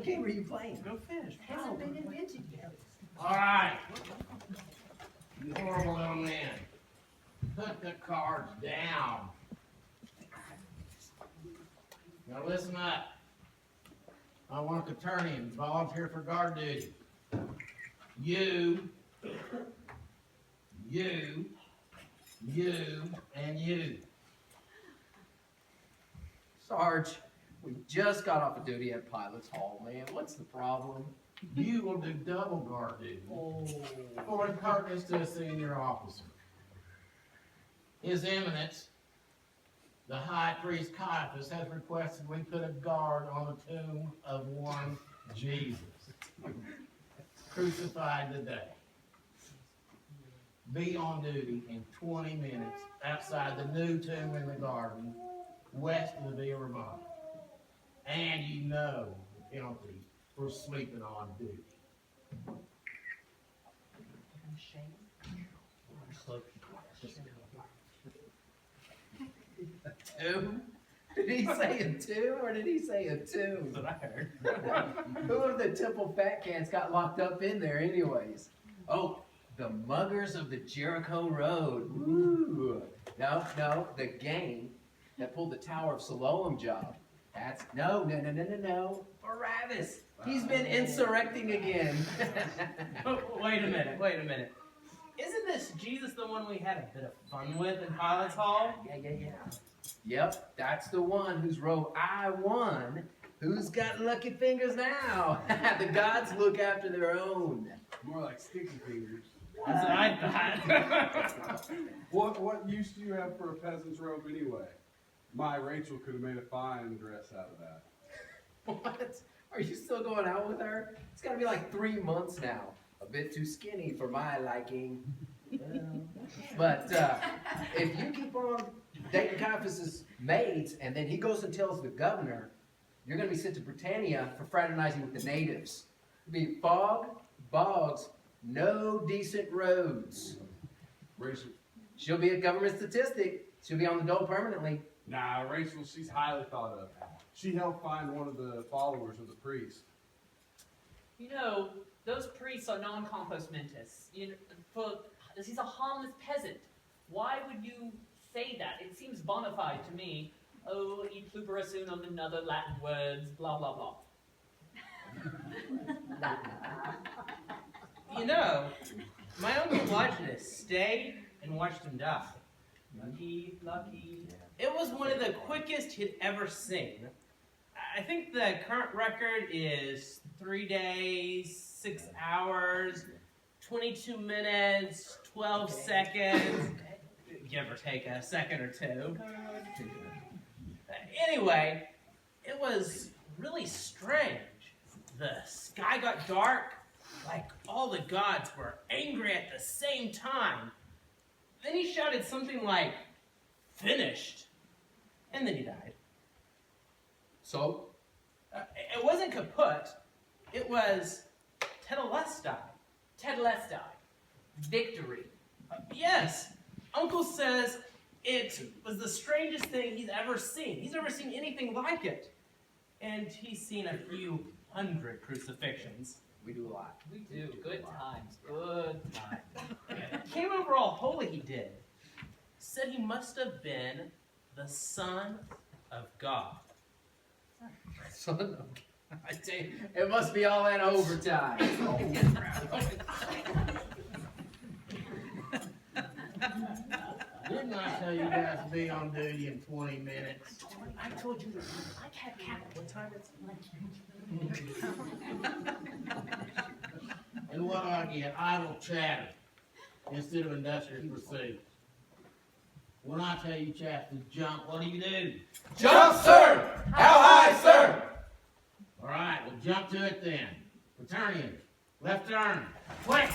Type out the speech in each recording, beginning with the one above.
What game are you playing? Go fish. Hasn't been invented yet. All right. You horrible little man. Put the cards down. Now listen up. I want a Quaternian volunteer for guard duty. You, and you. Sarge, we just got off of duty at Pilot's Hall, man. What's the problem? You will do double guard duty for impertinence to a senior officer. His Eminence, the High Priest Caiaphas, has requested we put a guard on the tomb of one Jesus, crucified today. Be on duty in 20 minutes outside the new tomb in the garden, west of the Via Romana. And you know the penalty for sleeping on duty. A tomb? Did he say a tomb or did he say a tomb? That's what I heard. Who of the Temple Fat Cans got locked up in there anyways? Oh, the muggers of the Jericho Road. Woo. No, the gang that pulled the Tower of Siloam job. That's, no. Barabbas. He's been insurrecting again. Oh, wait a minute. Isn't this Jesus the one we had a bit of fun with in Pilot's Hall? Yeah. Yep, that's the one whose row I won. Who's got lucky fingers now? The gods look after their own. More like sticky fingers. That's what I thought. What use do you have for a peasant's robe anyway? My Rachel could have made a fine dress out of that. What? Are you still going out with her? It's gotta be like 3 months now. A bit too skinny for my liking. But if you keep on dating Caiaphas's maids and then he goes and tells the governor, you're gonna be sent to Britannia for fraternizing with the natives. It'll be fog, bogs, no decent roads. Rachel, She'll be a government statistic. She'll be on the dole permanently. nah, Rachel, she's highly thought of. She helped find one of the followers of the priest. You know, those priests are non-compos mentis. He's a harmless peasant. Why would you say that? It seems bona fide to me. Oh, e pluperis unum and other Latin words, blah, blah, blah. You know, my uncle Longinus stayed and watched him die. Lucky. It was one of the quickest he'd ever seen. I think the current record is 3 days, 6 hours, 22 minutes, 12 seconds, give or take a second or two. Anyway, it was really strange. The sky got dark, like all the gods were angry at the same time. Then he shouted something like, "Finished," and then he died. So? It wasn't kaput, it was tetelestai. Tetelestai. Victory. Yes, Uncle says it was the strangest thing he's ever seen. He's never seen anything like it. And he's seen a few hundred crucifixions. We do a lot. We do. Good times. Good times. Can't remember all holy he did. Said he must have been the Son of God. Son of God. I tell you, it must be all that overtime. Didn't I tell you guys to be on duty in 20 minutes? I told you that I can't count what time it's And what I get, idle chatter instead of industrious pursuits. When I tell you chaps to jump, what do? Jump, sir! How high, sir? All right, well jump to it then. Quaternion, left turn, quick!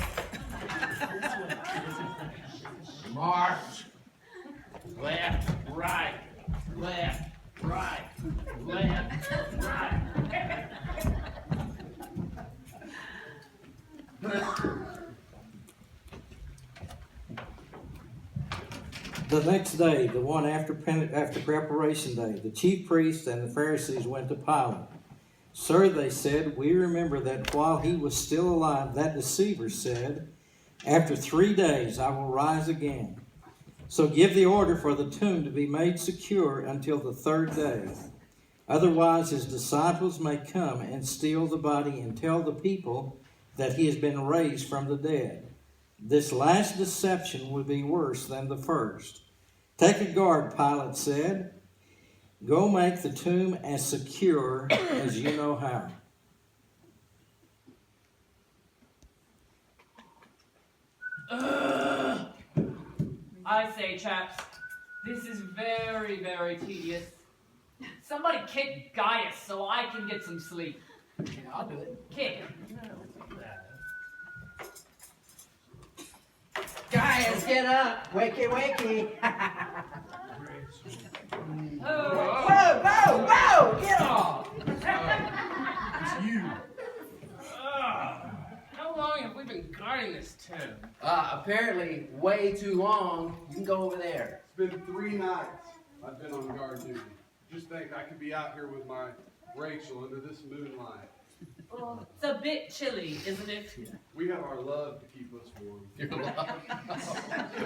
March. Left, right, left, right, left, right. The next day, the one after preparation day, the chief priests and the Pharisees went to Pilate. Sir, they said, we remember that while he was still alive, that deceiver said, after 3 days I will rise again. So give the order for the tomb to be made secure until the 3rd day. Otherwise his disciples may come and steal the body and tell the people that he has been raised from the dead. This last deception will be worse than the first. Take a guard, Pilate said. Go make the tomb as secure as you know how. I say, chaps, this is very, very tedious. Somebody kick Gaius so I can get some sleep. Yeah, I'll do it. Kick. Guys, get up! Wakey, wakey! Oh. Whoa, whoa, whoa! Get off! It's you. How long have we been guarding this tomb? Apparently way too long. You can go over there. It's been 3 nights I've been on guard duty. Just think I could be out here with my Rachel under this moonlight. Oh, it's a bit chilly, isn't it? We have our love to keep us warm.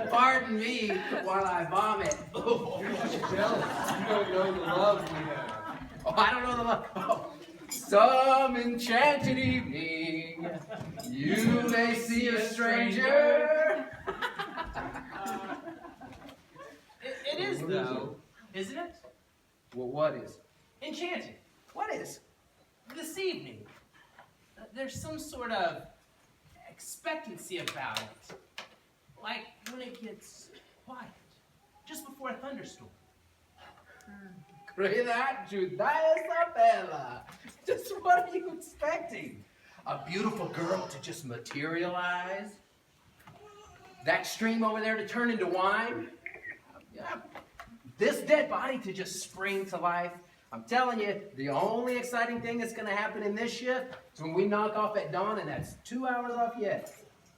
Pardon me while I vomit. You're just jealous. You don't know the love we have. Oh, I don't know the love. Oh. Some enchanted evening, you may see a stranger. It is, though, isn't it? Well, what is? Enchanting. What is? This evening, there's some sort of expectancy about it. Like when it gets quiet, just before a thunderstorm. Creda Judas Bella. Just what are you expecting? A beautiful girl to just materialize? That stream over there to turn into wine? Yeah. This dead body to just spring to life? I'm telling you, the only exciting thing that's going to happen in this shift is when we knock off at dawn, and that's 2 hours off yet.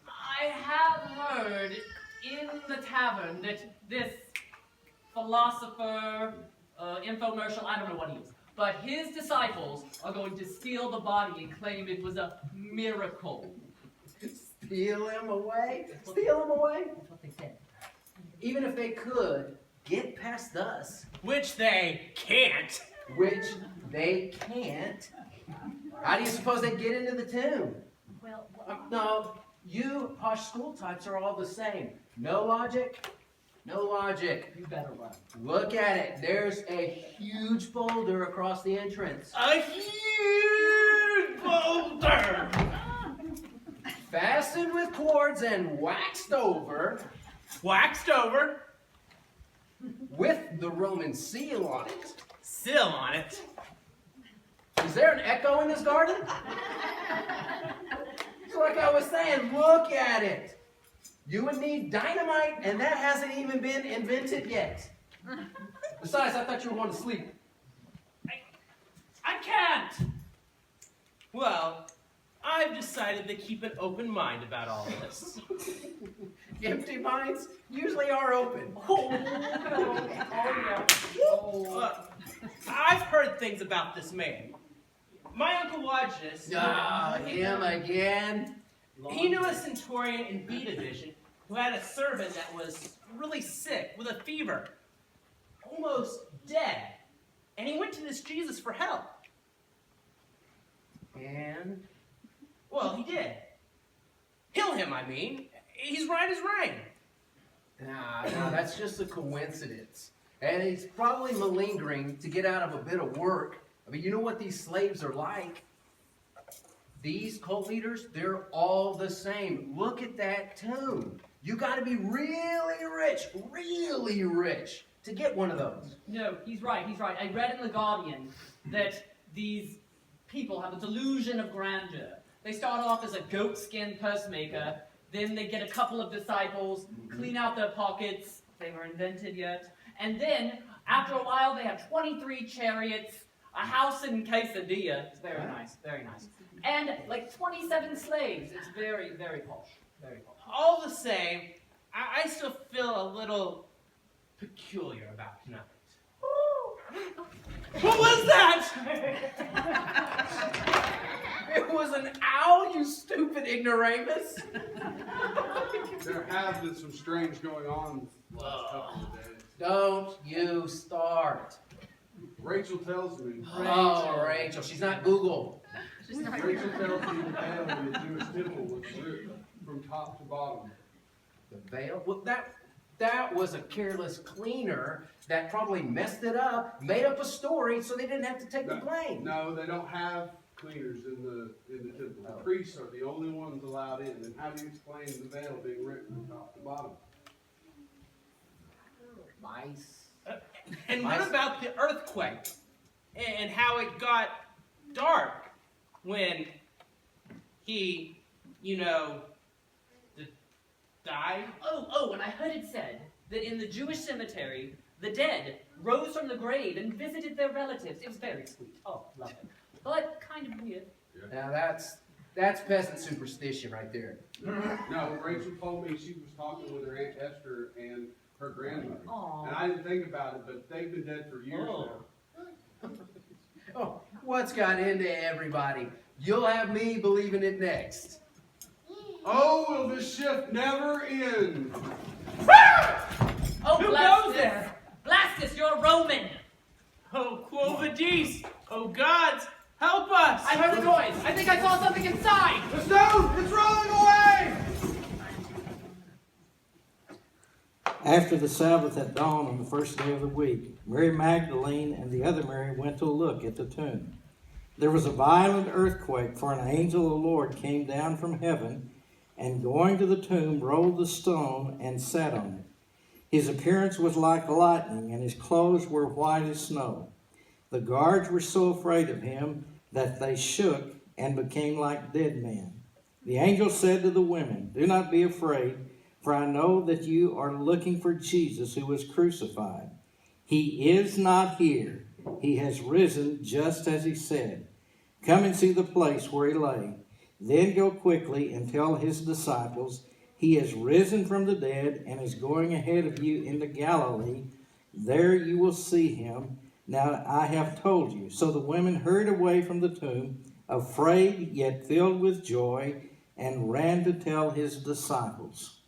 I have heard in the tavern that this philosopher, infomercial, I don't know what he is, but his disciples are going to steal the body and claim it was a miracle. Steal him away? Steal him away? That's what they said. Even if they could get past us, Which they can't. which they can't, how do you suppose they get into the tomb? Well, No, you posh school types are all the same. No logic, no logic. you better run. Look at it. There's a huge boulder across the entrance. A huge boulder! Fastened with cords and waxed over Waxed over, with the Roman seal on it. seal on it. Is there an echo in this garden? So like I was saying, look at it. You would need dynamite, and that hasn't even been invented yet. Besides, I thought you were going to sleep. I can't! Well, I've decided to keep an open mind about all of this. Empty minds usually are open. I've heard things about this man. My Uncle Longinus, Him again. he knew a centurion in B Division who had a servant that was really sick with a fever, almost dead. And he went to this Jesus for help. And Well, he did. Heal him, I mean. He's right as rain. nah, that's just a coincidence. And he's probably malingering to get out of a bit of work. I mean, you know what these slaves are like? These cult leaders, they're all the same. Look at that tomb. You got to be really rich to get one of those. No, he's right, he's right. I read in The Guardian that these people have a delusion of grandeur. They start off as a goatskin purse maker, then they get a couple of disciples, clean out their pockets, if they were invented yet, and then, after a while, they have 23 chariots, a house in Quesadilla, it's very nice, and like 27 slaves. It's very, very posh, very posh. All the same, I still feel a little peculiar about tonight. What was that? an owl, you stupid ignoramus? There have been some strange going on the last couple of days. Don't you start. Rachel tells me. Oh, Rachel, she's not Google. Rachel tells me the veil in the Jewish temple was ripped from top to bottom. The veil? Well, that was a careless cleaner that probably messed it up, made up a story so they didn't have to take the blame. No, they don't have cleaners in the temple. The priests are the only ones allowed in. And how do you explain the veil being ripped from top to bottom? Mice. And what about the earthquake? And how it got dark when he, died? Oh, and I heard it said that in the Jewish cemetery, the dead rose from the grave and visited their relatives. It was very sweet. Oh, love it. But kind of weird. Now that's peasant superstition right there. No, Rachel told me she was talking with her Aunt Esther and her grandmother. Aw. And I didn't think about it, but they've been dead for years now. Oh, what's got into everybody? You'll have me believing it next. Oh, will this shift never end? Oh, Who Blastus! goes there? Blastus, you're Roman! Oh, quo vadis! Oh, gods, help us! I heard a noise! I think I saw something inside! The stone! It's rolling away! After the Sabbath at dawn on the first day of the week, Mary Magdalene and the other Mary went to look at the tomb. There was a violent earthquake, for an angel of the Lord came down from heaven, and going to the tomb, rolled the stone and sat on it. His appearance was like lightning, and his clothes were white as snow. The guards were so afraid of him that they shook and became like dead men. The angel said to the women, "Do not be afraid, for I know that you are looking for Jesus who was crucified. He is not here. He has risen just as he said. Come and see the place where he lay. Then go quickly and tell his disciples, he is risen from the dead and is going ahead of you into Galilee. There you will see him. Now I have told you." So the women hurried away from the tomb, afraid yet filled with joy, and ran to tell his disciples.